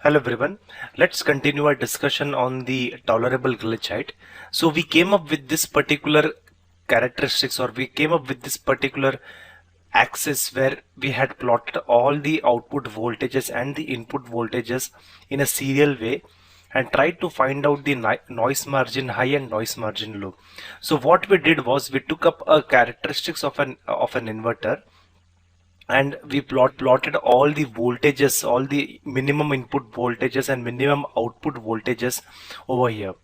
Hello everyone. Let's continue our discussion on the tolerable glitch height. So we came up with this particular characteristics, or we came up with this particular axis where we had plotted all the output voltages and the input voltages in a serial way and tried to find out the noise margin high and noise margin low. So what we did was we took up a characteristics of an inverter, and we plotted all the voltages, all the minimum input voltages and minimum output voltages over here.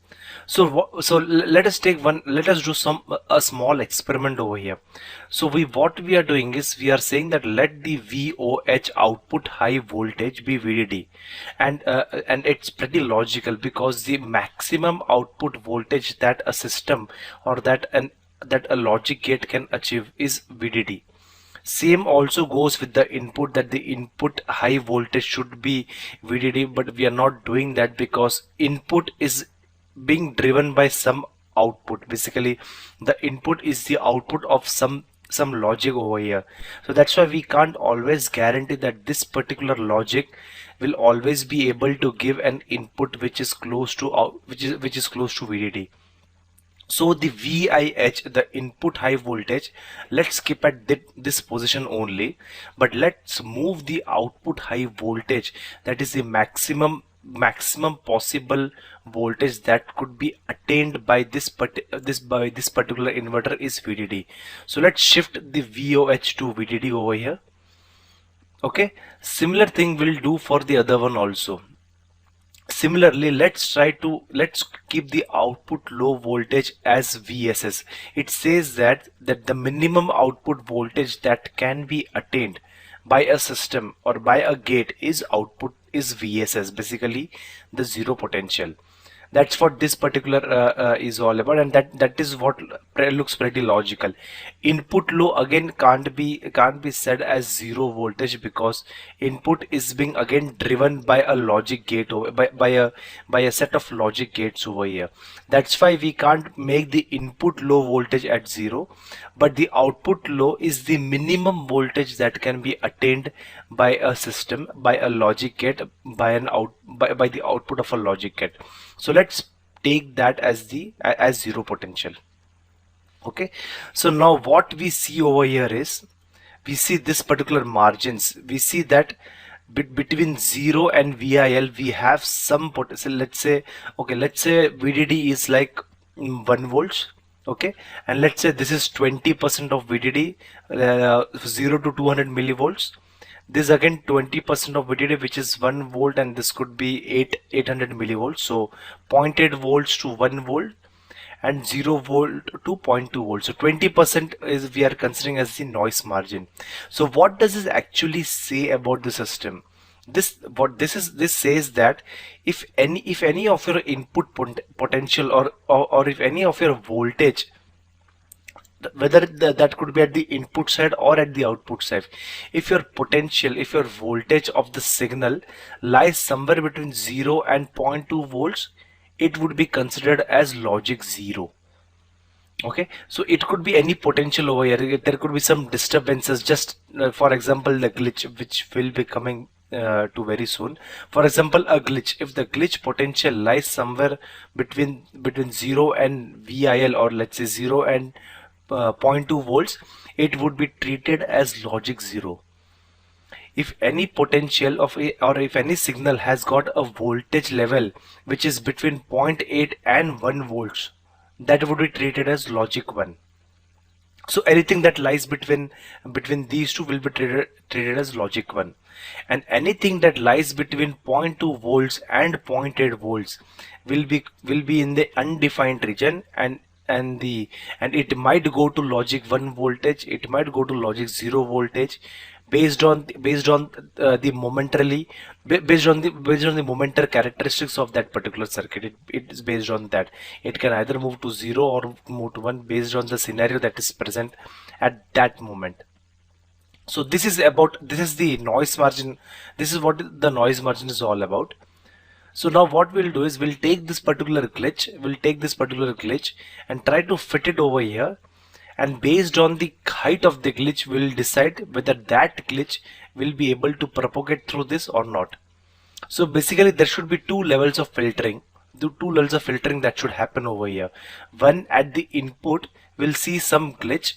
Let us take one, let us do a small experiment over here. So what we are doing is we are saying that let the VOH output high voltage be VDD, and it's pretty logical because the maximum output voltage that a system or that a logic gate can achieve is VDD. Same also goes with the input, that the input high voltage should be VDD, but we are not doing that because input is being driven by some output. Basically, the input is the output of some logic over here. So that's why we can't always guarantee that this particular logic will always be able to give an input which is close to which is close to VDD. So the VIH, the input high voltage, let's keep at this position only, but let's move the output high voltage, that is the maximum possible voltage that could be attained by this particular inverter is VDD. So let's shift the VOH to VDD over here. Okay, similar thing will do for the other one also. Similarly, let's keep the output low voltage as VSS. It says that the minimum output voltage that can be attained by a system or by a gate is VSS, basically the zero potential. That's what this particular is all about, and that is what looks pretty logical. Input low again can't be said as zero voltage because input is being again driven by a logic gate over by a set of logic gates over here. That's why we can't make the input low voltage at zero, but the output low is the minimum voltage that can be attained by a system, by a logic gate, by the output of a logic gate. So let's take that as zero potential. Okay, so now what we see over here is we see this particular margins. We see that between 0 and VIL we have some potential. Let's say, okay, let's say VDD is like 1 volts. Okay, and let's say this is 20% of VDD, 0 to 200 millivolts. This again 20% of VDD, which is 1 volt, and this could be 800 millivolts. So 0.8 volts to 1 volt and 0 volt to 0.2 volts. So 20% is we are considering as the noise margin. So what does this actually say about the system? This says that if any of your input potential or if any of your voltage, whether that could be at the input side or at the output side, if your potential, if your voltage of the signal lies somewhere between 0 and 0.2 volts, it would be considered as logic 0. Okay, so it could be any potential over here. There could be some disturbances, just for example the glitch, which will be coming to very soon. For example, a glitch, if the glitch potential lies somewhere between 0 and VIL, or let's say 0 and 0.2 volts, it would be treated as logic 0. If any potential or if any signal has got a voltage level which is between 0.8 and 1 volts, that would be treated as logic 1. So anything that lies between these two will be treated as logic 1, and anything that lies between 0.2 volts and 0.8 volts will be in the undefined region, and it might go to logic 1 voltage, it might go to logic 0 voltage, based on the momentary characteristics of that particular circuit. It is based on that. It can either move to 0 or move to 1 based on the scenario that is present at that moment. So this is the noise margin. This is what the noise margin is all about. So now what we'll do is we'll take this particular glitch, and try to fit it over here, and based on the height of the glitch we'll decide whether that glitch will be able to propagate through this or not. So basically there should be two levels of filtering. The two levels of filtering that should happen over here. One, at the input we'll see some glitch,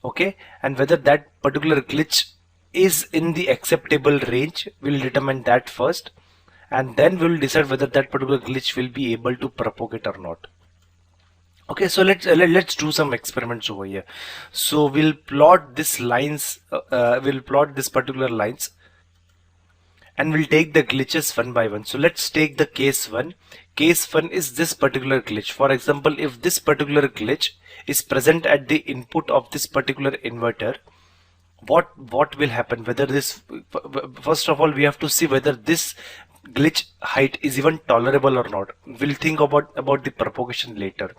okay, and whether that particular glitch is in the acceptable range, we'll determine that first, and then we'll decide whether that particular glitch will be able to propagate or not. Okay, so let's do some experiments over here. So we'll plot this lines, we'll plot this particular lines, and we'll take the glitches one by one. So let's take the case one. Case one is this particular glitch. For example, if this particular glitch is present at the input of this particular inverter, what will happen? Whether this, first of all we have to see whether this glitch height is even tolerable or not. We'll think about the propagation later.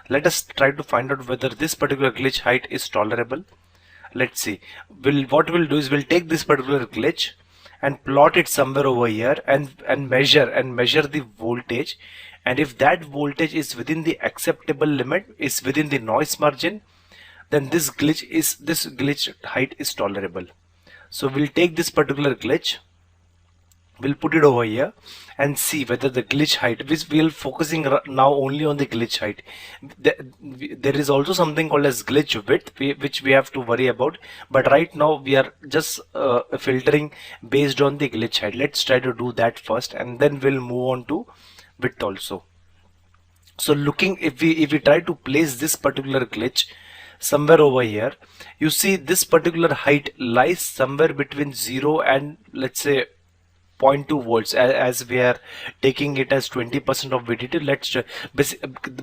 Let us try to find out whether this particular glitch height is tolerable. Let's see. What we'll do is we'll take this particular glitch and plot it somewhere over here, and measure the voltage, and if that voltage is within the acceptable limit, is within the noise margin, then this glitch height is tolerable. So we'll take this particular glitch, we'll put it over here and see whether the glitch height, which we'll focusing now only on the glitch height. There is also something called as glitch width, which we have to worry about, but right now we are just filtering based on the glitch height. Let's try to do that first, and then we'll move on to width also. So looking, if we try to place this particular glitch somewhere over here, you see this particular height lies somewhere between 0 and let's say 0.2 volts, as we are taking it as 20% of VDD.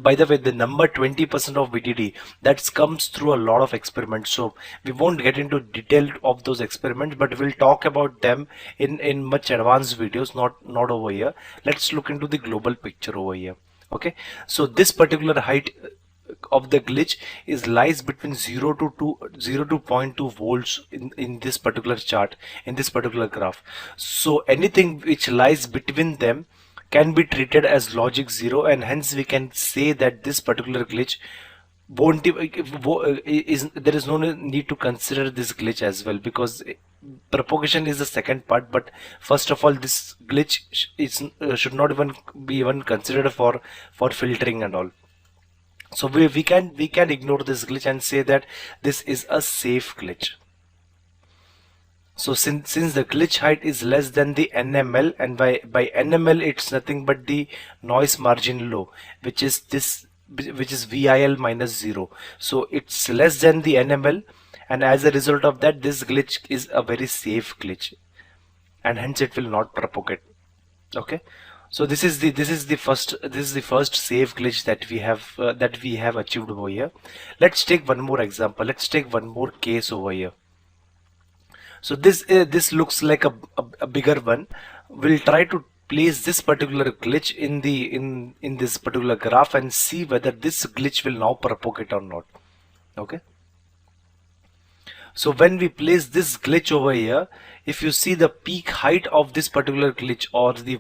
By the way, the number 20% of VDD, that comes through a lot of experiments, so we won't get into detail of those experiments, but we'll talk about them in much advanced videos, not over here. Let's look into the global picture over here. Okay, so this particular height of the glitch is lies between 0 to 0 to 0.2 volts in this particular chart, in this particular graph. So anything which lies between them can be treated as logic 0, and hence we can say that this particular glitch won't there is no need to consider this glitch as well, because propagation is the second part, but first of all this glitch should not even be considered for filtering and all. So we can ignore this glitch and say that this is a safe glitch. So since the glitch height is less than the NML, and by NML it's nothing but the noise margin low, which is VIL minus 0. So it's less than the NML, and as a result of that, this glitch is a very safe glitch, and hence it will not propagate. Okay, so this is the first safe glitch that we have achieved over here. Let's take one more example. Let's take one more case over here. So this looks like a bigger one. We'll try to place this particular glitch in this particular graph and see whether this glitch will now propagate or not. Okay, so when we place this glitch over here, if you see the peak height of this particular glitch, or the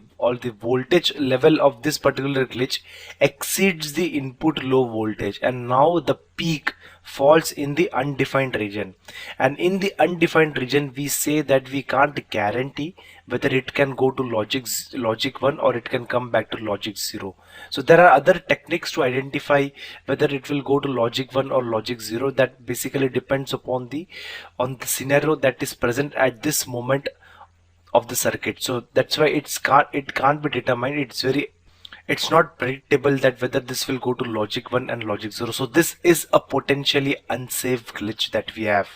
voltage level of this particular glitch exceeds the input low voltage, and now the peak falls in the undefined region, and in the undefined region we say that we can't guarantee whether it can go to logic 1 or it can come back to logic 0. So there are other techniques to identify whether it will go to logic 1 or logic 0. That basically depends upon the scenario that is present at this moment of the circuit. So that's why it can't be determined. It's not predictable that whether this will go to logic 1 and logic 0. So this is a potentially unsafe glitch that we have.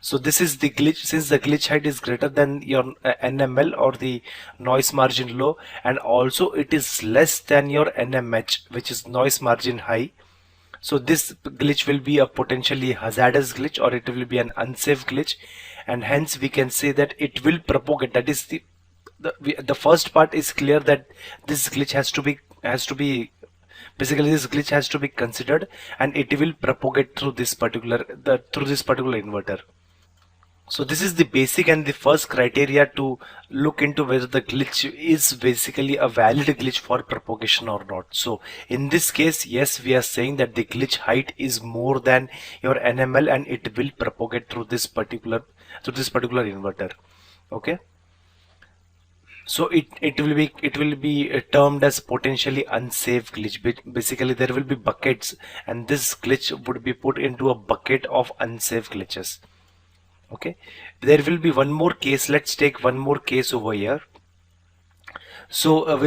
So this is the glitch, since the glitch height is greater than your NML, or the noise margin low, and also it is less than your NMH, which is noise margin high. So this glitch will be a potentially hazardous glitch, or it will be an unsafe glitch, and hence we can say that it will propagate. That is the first part is clear, that this glitch has to be basically this glitch has to be considered, and it will propagate through this particular inverter. So this is the basic and the first criteria to look into whether the glitch is basically a valid glitch for propagation or not. So in this case, yes, we are saying that the glitch height is more than your NML, and it will propagate through this particular inverter. Okay. So it will be termed as potentially unsafe glitch. Basically, there will be buckets, and this glitch would be put into a bucket of unsafe glitches. Okay, there will be one more case. Let's take one more case over here. So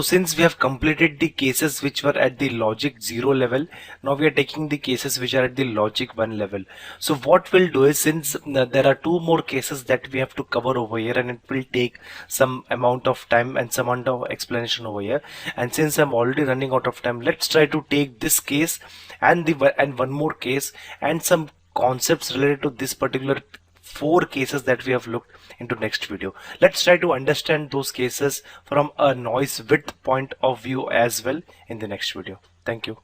since we have completed the cases which were at the logic 0 level, now we are taking the cases which are at the logic 1 level. So what we'll do is, since there are two more cases that we have to cover over here, and it will take some amount of time and some amount of explanation over here, and since I'm already running out of time, let's try to take this case and one more case and some concepts related to this particular four cases that we have looked into next video. Let's try to understand those cases from a noise width point of view as well in the next video. Thank you.